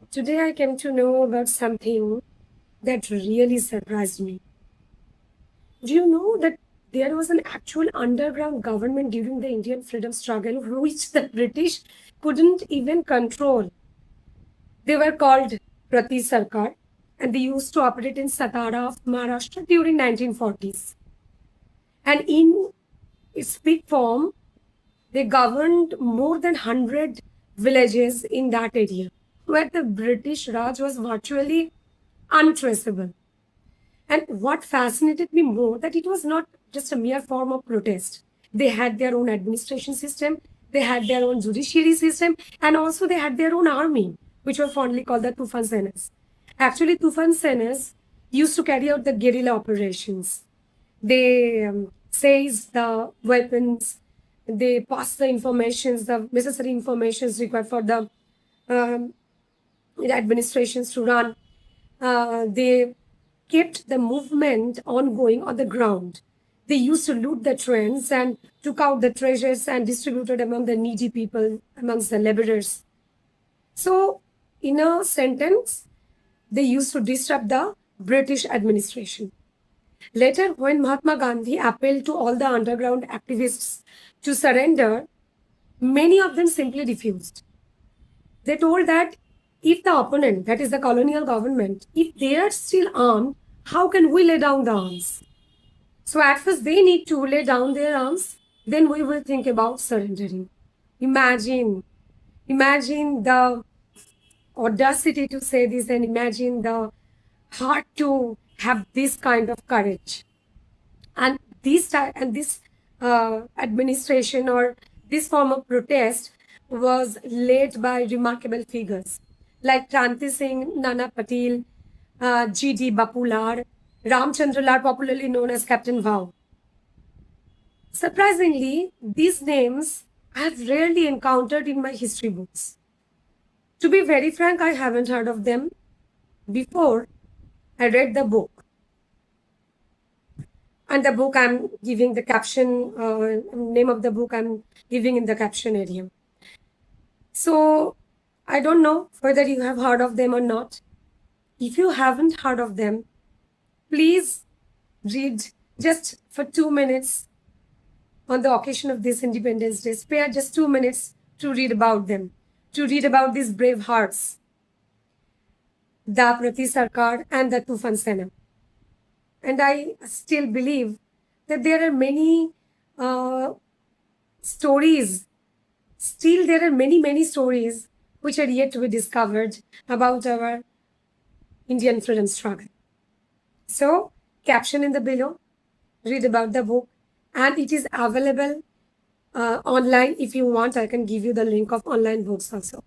Today I came to know about something that really surprised me. Do you know that there was an actual underground government during the Indian freedom struggle which the British couldn't even control? They were called Prati Sarkar and they used to operate in Satara of Maharashtra during 1940s. And in its peak form, they governed more than 100 villages in that area, where the British Raj was virtually untraceable. And what fascinated me more that it was not just a mere form of protest. They had their own administration system, they had their own judiciary system, and also they had their own army, which were fondly called the Tufan Senas. Actually, Tufan Senas used to carry out the guerrilla operations. They seized the weapons, they passed the informations, the necessary informations required for um, the administrations to run. They kept the movement ongoing on the ground. They used to loot the trains and took out the treasures and distributed among the needy people, amongst the laborers. So, in a sentence, they used to disrupt the British administration. Later, when Mahatma Gandhi appealed to all the underground activists to surrender, many of them simply refused. They told that if the opponent, that is the colonial government, if they are still armed, how can we lay down the arms? So at first they need to lay down their arms, then we will think about surrendering. Imagine, imagine the audacity to say this and imagine the heart to have this kind of courage. And this administration or this form of protest was led by remarkable figures like Kranti Singh, Nana Patil, G.D. Bapular, Ramchandra Lal, popularly known as Captain Wow. Surprisingly, these names I have rarely encountered in my history books. To be very frank, I haven't heard of them before I read the book. And the book I'm giving the caption, name of the book I'm giving in the caption area. So I don't know whether you have heard of them or not. If you haven't heard of them, please read just for 2 minutes on the occasion of this Independence Day. Spare just 2 minutes to read about them, to read about these brave hearts, the Prati Sarkar and the Tufan Sena. And I still believe that there are many stories, still there are many stories which are yet to be discovered about our Indian freedom struggle. So, caption in the below, read about the book, and it is available online. If you want, I can give you the link of online books also.